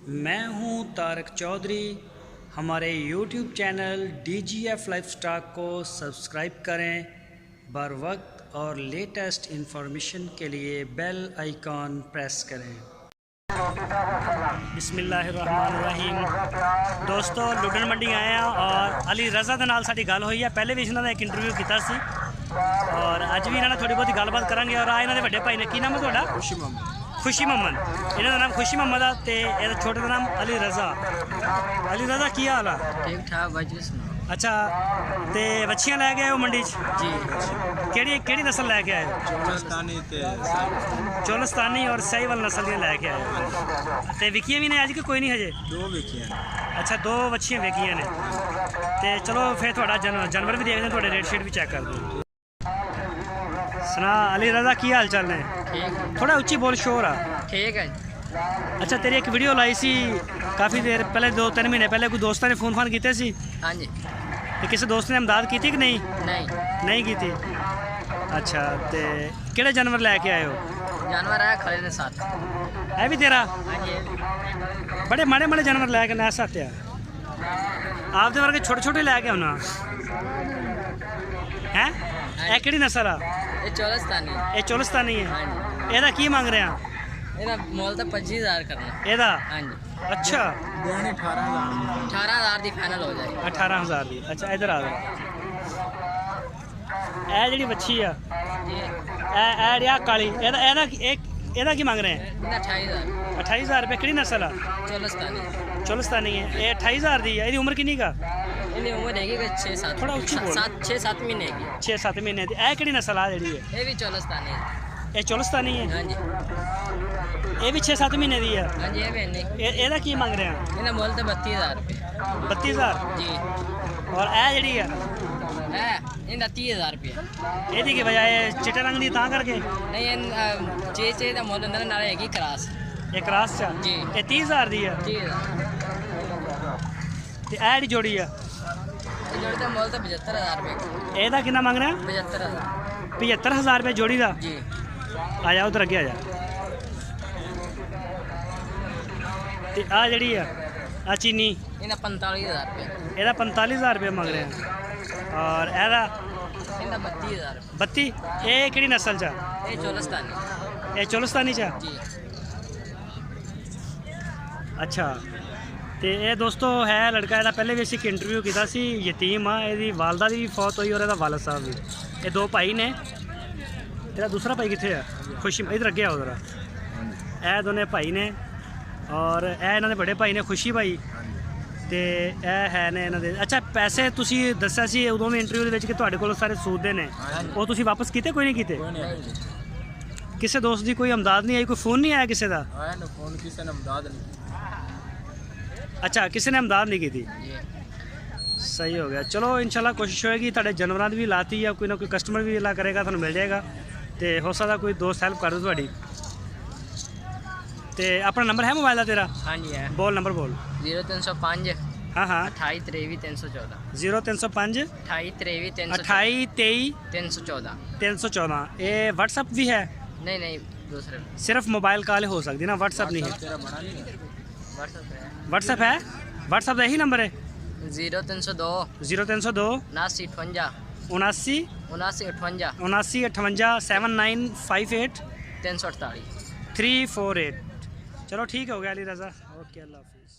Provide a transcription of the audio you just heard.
मैं हूं तारक चौधरी। हमारे YouTube चैनल DGF लाइफस्टाइल को सब्सक्राइब करें। बर वक्त और लेटेस्ट इंफॉर्मेशन के लिए बेल आइकॉन प्रेस करें। बिस्मिल्लाहिर्रहमानिर्रहीम। दोस्तों लुडन मंडी आए हैं और अली रज़ा दे नाल साडी गल हुई है। पहले भी इन्होंने एक इंटरव्यू किया सी और अज भी इन्होंने थोड़ी बहुत गलबात करांगे। और आ इन्होंने बड़े भाई ने की नाम है तुहाडा? खुशी मोहम्मद। इन्हों नाम खुशी मोहम्मद है ते इहदा छोटे का नाम अली रज़ा। अली रज़ा की हाल है? ठीक ठाक भाजी सुनाओ। अच्छा ते बच्चियां लैके आए हो मंडी जी? केड़ी नस्ल लैके आए हो? चोलस्तानी और साहिवाल नस्ल दी लैके आए हो ते विकियां भी ने अज कि कोई नहीं हजे? दो विकियां। अच्छा दो बच्चियां विकियां ने ते चलो फिर थोड़ा जानवर भी देखते हैं, थोड़े रेट शेट भी चेक कर दो। सुना अली रज़ा की हाल चाल ने? ठीक। थोड़ा उच्ची बोल, शोर आ। ठीक है। अच्छा तेरी एक वीडियो लाई सी काफ़ी देर पहले, 2-3 महीने पहले कोई दोस्तों ने फोन किए सी? हाँ जी। तो किसी दोस्त ने इमदाद की थी कि नहीं? नहीं की थी। अच्छा तो किहड़े जानवर लैके आए हो? जानवर है खड़े ने साथ है भी तेरा? हाँ जी। बड़े माड़े माड़े जानवर लैके ना साथ आप दे वर्गे छोटे छोटे लैके होना हैं? यह किहड़ी नस्ल आ? ये चोलस्तानी। ये चोलस्तानी है। हाँ जी। ਇਹਦਾ ਕੀ ਮੰਗ ਰਹੇ ਆ? ਇਹਦਾ ਮੁੱਲ ਤਾਂ 25000 ਕਰਨਾ। ਇਹਦਾ? हाँ जी। अच्छा देनी 18,000। 18000 ਦੀ ਫਾਈਨਲ ਹੋ ਜਾਏਗੀ। 18000 ਦੀ। ਅੱਛਾ ਇਧਰ ਆ ਇਹ ਜਿਹੜੀ ਬੱਚੀ ਆ ਜੀ ਇਹ ਰਿਹਾ ਕਾਲੀ, ਇਹਦਾ ਕੀ ਮੰਗ ਰਹੇ ਆ? ਇਹਦਾ 28000। 28000 ਰੁਪਏ। ਕਿਹੜੀ ਨਸਲ ਆ? ਚੋਲਸਤਾਨੀ। ਚੋਲਸਤਾਨੀ ਹੈ। ਇਹ 28000 ਦੀ ਹੈ। ਇਹਦੀ ਉਮਰ ਕਿੰਨੀ ਕਾ? ਇਹਦੀ ਉਮਰ ਹੈਗੀ 6-7। ਥੋੜਾ ਉੱਚੀ ਬੋਲ। 6-7 ਮਹੀਨੇ ਹੈਗੀ। 6-7 ਮਹੀਨੇ ਦੀ। ਇਹ ਕਿਹੜੀ ਨਸਲ ਆ ਜਿਹੜੀ ਹੈ? ਇਹ ਵੀ ਚੋਲਸਤਾਨੀ ਹੈ। ਇਹ ਚੋਲਸਤਾਨੀ ਹੈ। हाँ जी। ਇਹ ਵੀ 6-7 ਮਹੀਨੇ ਦੀ ਆ। हाँ जी। ये भी नहीं। ਇਹਦਾ ਕੀ ਮੰਗ ਰਹੇ ਆ? ਇਹਦਾ ਮੁੱਲ ਤਾਂ 32000 ਰੁਪਏ। 32000 ਜੀ। ਔਰ ਇਹ ਜਿਹੜੀ ਆ ਹੈ ਇਹਦਾ 30000 ਰੁਪਏ। ਇਹਦੀ ਕੀ ਵਜ੍ਹਾ ਹੈ? ਚਿੱਟੇ ਰੰਗ ਦੀ ਤਾਂ ਕਰਕੇ? ਨਹੀਂ ਇਹ ਚੇ ਦਾ ਮੁੱਲ ਹੁੰਦਾ ਨਾਲ ਹੈਗੀ ਕਰਾਸ। ਇਹ ਕ੍ਰਾਸ ਚ ਜੀ। ਇਹ 30000 ਦੀ ਆ। 30000 ਤੇ ਇਹ ਜਿਹੜੀ ਜੋੜੀ ਆ ਇਹ ਜੋੜੀ ਦਾ ਮੁੱਲ ਤਾਂ 75000 ਰੁਪਏ। ਇਹਦਾ ਕਿੰਨਾ ਮੰਗ ਰਹੇ ਆ? 75000। 75000 ਰੁਪਏ ਜੋੜੀ ਦਾ। ਜੀ। ਆ ਜਾ ਉਧਰ ਅੱਗੇ ਆ ਜਾ। ਤੇ ਆ ਜਿਹੜੀ ਆ ਆ ਚੀਨੀ ਇਹਦਾ 45000 ਰੁਪਏ। ਇਹਦਾ 45000 ਰੁਪਏ ਮੰਗ ਰਹੇ ਆ। ਔਰ ਇਹਦਾ ਇਹਦਾ 32000 ਰੁਪਏ। 32। ਇਹ ਕਿਹੜੀ ਨਸਲ ਚ ਆ? ਇਹ ਚੋਲਸਤਾਨੀ। ਇਹ ਚੋਲਸਤਾਨੀ ਚ ਆ। ਜੀ। ਅੱਛਾ ਤੇ ਇਹ ਦੋਸਤੋ ਹੈ ਲੜਕਾ। ਇਹਦਾ ਪਹਿਲੇ ਵੀ ਅਸੀਂ ਇੱਕ ਇੰਟਰਵਿਊ ਕੀਤਾ ਸੀ। ਯਤੀਮ ਆ। ਇਹਦੀ ਵਾਲਦਾ ਦੀ ਵੀ ਫੌਤ ਹੋਈ ਔਰ ਇਹਦਾ ਵਾਲਦ ਸਾਹਿਬ ਵੀ। ਇਹ ਦੋ ਭਾਈ ਨੇ। ਤੇਰਾ ਦੂਸਰਾ ਭਾਈ ਕਿੱਥੇ ਆ? ਖੁਸ਼ੀ ਇਧਰ ਅੱਗੇ ਆਓ ਜ਼ਰਾ। ਇਹ ਦੋਨੇ ਭਾਈ ਨੇ ਔਰ ਇਹ ਇਹਨਾਂ ਦੇ ਬੜੇ ਭਾਈ ਨੇ ਖੁਸ਼ੀ ਭਾਈ ਤੇ ਇਹ ਹੈ ਨੇ ਇਹਨਾਂ ਦੇ। ਅੱਛਾ ਪੈਸੇ ਤੁਸੀਂ ਦੱਸਿਆ ਸੀ ਉਦੋਂ ਵੀ ਇੰਟਰਵਿਊ ਦੇ ਵਿੱਚ ਕਿ ਤੁਹਾਡੇ ਕੋਲ ਸਾਰੇ ਸੂਦ ਦੇ ਨੇ, ਉਹ ਤੁਸੀਂ ਵਾਪਸ ਕੀਤੇ? ਕੋਈ ਨਹੀਂ ਕੀਤੇ? ਕਿਸੇ ਦੋਸਤ ਦੀ ਕੋਈ ਇਮਦਾਦ ਨਹੀਂ ਆਈ? ਕੋਈ ਫੋਨ ਨਹੀਂ ਆਇਆ ਕਿਸੇ ਦਾ? ਆਇਆ ਨਾ ਫੋਨ, ਕਿਸੇ ਨੇ ਮਦਦ ਨਹੀਂ। अच्छा किसी ने इमदाद नहीं की थी। ਜੀ। सही हो गया। चलो इंशाल्लाह कोशिश होएगी ਤੁਹਾਡੇ जानवरों की भी लाती या कोई ना कोई कस्टमर भी अल्लाह करेगा ਤੁਹਾਨੂੰ मिल जाएगा तो हो सकता कोई दोस्त हेल्प कर दो ਤੁਹਾਡੀ। तो अपना नंबर है मोबाइल का तेरा? हाँ जी है। बोल नंबर बोल। 0305 हाँ हाँ 28 23 314। 0305 28 23 314। 28 314। 314। ये व्हाट्सअप भी है? नहीं नहीं दूसरे सिर्फ मोबाइल कॉल हो सकती ना, व्हाट्सअप नहीं है? तेरा बड़ा नहीं है। व्हाट्सएप है। व्हाट्सअप है? व्हाट्सअप यही नंबर है? 0302 0302 79 79 58 79 58 7958 348। 348। चलो ठीक हो गया अली रज़ा। ओके अल्लाह हाफिज़।